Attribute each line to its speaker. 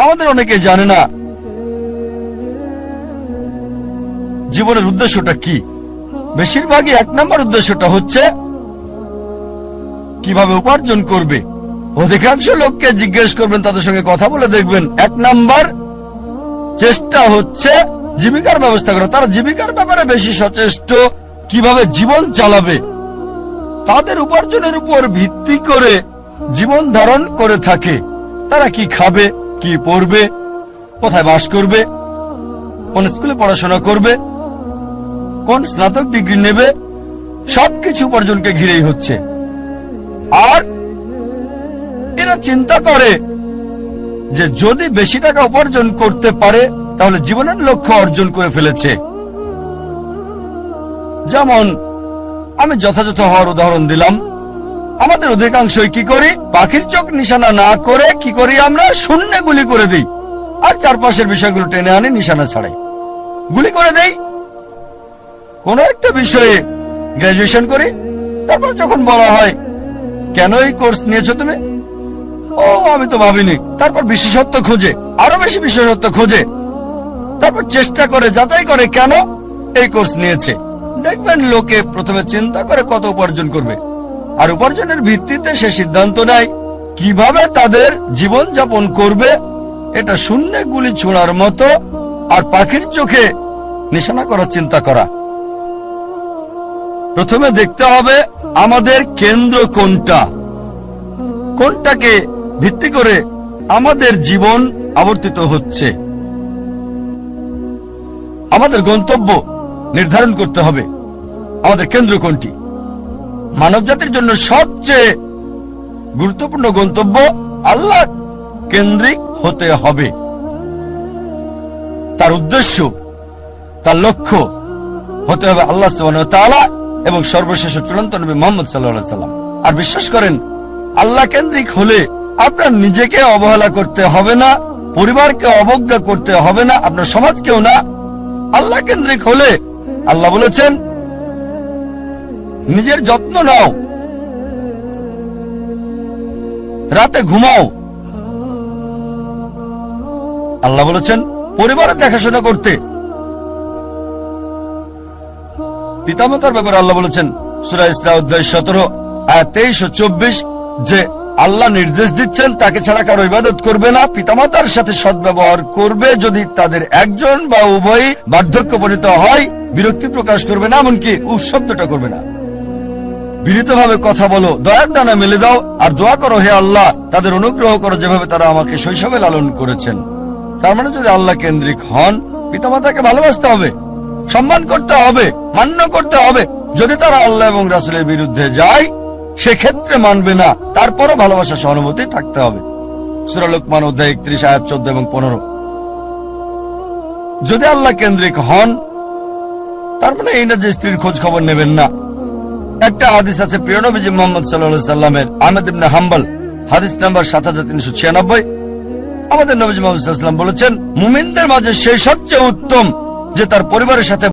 Speaker 1: আমাদের অনেকে জানে না জীবনের উদ্দেশ্যটা কি। বেশিরভাগই 1 নম্বর উদ্দেশ্যটা হচ্ছে কিভাবে উপার্জন করবে। অধিকাংশ লোককে জিজ্ঞেস করবেন, তাদের সঙ্গে কথা বলে দেখবেন 1 নম্বর চেষ্টা হচ্ছে জীবিকার ব্যবস্থা করা। তারা জীবিকার ব্যাপারে বেশি সচেষ্ট, কিভাবে জীবন চালাবে। তাদের উপার্জনের উপর ভিত্তি করে জীবন ধারণ করে থাকে। তারা কি খাবে, কি পড়বে, কোথায় বাস করবে, কোন স্কুলে পড়াশোনা করবে, কোন স্নাতক ডিগ্রি নেবে, সবকিছু উপার্জনকে ঘিরেই হচ্ছে। আর এরা চিন্তা করে যে যদি বেশি টাকা উপার্জন করতে পারে তাহলে জীবনের লক্ষ্য অর্জন করে ফেলেছে। যেমন আমি যথাযথ হওয়ার উদাহরণ দিলাম। আমাদের অধিকাংশই কি করি, পাখির চোখ নিশানা না করে কি করি, আমরা শূন্যে গুলি করে দিই আর চারপাশের বিষয়গুলো টেনে আনি নিশানা ছাড়াই গুলি করে দেই। কোন একটা বিষয়ে গ্রাজুয়েশন করি, তারপর যখন বলা হয় কেন এই কোর্স নিয়েছো তুমি, ও আমি তো ভাবিনি। তারপর বিশেষত্ব খোঁজে, আরো বেশি বিশেষত্ব খোঁজে, তারপর চেষ্টা করে যাচাই করে কেন এই কোর্স নিয়েছে। দেখবেন লোকে প্রথমে চিন্তা করে কত উপার্জন করবে, আর উপার্জনের ভিত্তিতে সে সিদ্ধান্ত নেয় কিভাবে তাদের জীবন যাপন করবে। এটা শূন্যে গুলি ছোঁড়ার মতো আর পাখির চোখে নিশানা করার চিন্তা করা। প্রথমে দেখতে হবে আমাদের কেন্দ্র কোনটা, কোনটাকে ভিত্তি করে আমাদের জীবন আবর্তিত হচ্ছে। আমাদের গন্তব্য নির্ধারণ করতে হবে আমাদের কেন্দ্র কোনটি। মানব জাতির জন্য সবচেয়ে গুরুত্বপূর্ণ গন্তব্য আল্লাহ কেন্দ্রিক হতে হবে। তার উদ্দেশ্য, তার লক্ষ্য হতে হবে আল্লাহ সুবহানাহু ওয়া তাআলা এবং সর্বশেষ চূড়ান্ত নবী মুহাম্মদ সাল্লাল্লাহু আলাইহি ওয়াসাল্লাম। আর বিশ্বাস করেন, আল্লাহ কেন্দ্রিক হলে আপনার নিজেকে অবহেলা করতে হবে না, পরিবারকে অবজ্ঞা করতে হবে না, আপনার সমাজকেও না। আল্লাহ কেন্দ্রিক হলে আল্লাহ বলেছেন নিজের যত্ন নাও, রাতে ঘুমাও। আল্লাহ বলেছেন পরিবারের দেখাশোনা করতে। পিতামাতার ব্যাপারে আল্লাহ বলেছেন সূরা ইসরা অধ্যায় 17 আয়াত 23 ও 24 যে আল্লাহ নির্দেশ দিচ্ছেন তাকে ছাড়া কারো ইবাদত করবে না, পিতামাতার সাথে সদ্ব্যবহার করবে, যদি তাদের একজন বা উভয়ই বার্ধক্যপরিণত হয় বিরক্তি প্রকাশ করবে না, এমনকি উফ শব্দটা করবে না। বিনীতভাবে কথা বলো, দয়ার ডানা মেলে দাও আর দোয়া করো হে আল্লাহ তাদের অনুগ্রহ করো যেভাবে তারা আমাকে শৈশবে লালন করেছেন। তার মানে যদি আল্লাহ কেন্দ্রিক হন, পিতামাতাকে ভালোবাসতে হবে, সম্মান করতে হবে, মান্য করতে হবে। যদি তারা আল্লাহ এবং রাসূলের বিরুদ্ধে যায় সেক্ষেত্রে মানবে না, তারপরও ভালোবাসা সহানুভূতি থাকতে হবে। সূরা লোকমান অধ্যায় 31 আয়াত 14 এবং 15। যদি আল্লাহ কেন্দ্রিক হন তার মানে এই না যে স্ত্রীর খোঁজ খবর নেবেন না। একটা হাদিস আছে প্রিয় নবীজি মুহাম্মদ সাল্লাল্লাহু আলাইহি সাল্লামের, আহমদ ইবনে হাম্বল, হাদিস নাম্বার 7396। আমাদের নবীজি মুহাম্মদ সাল্লাল্লাহু আলাইহি সাল্লাম বলেছেন মুমিনদের মাঝে সেই সবচেয়ে উত্তম যে তার পরিবারের সাথে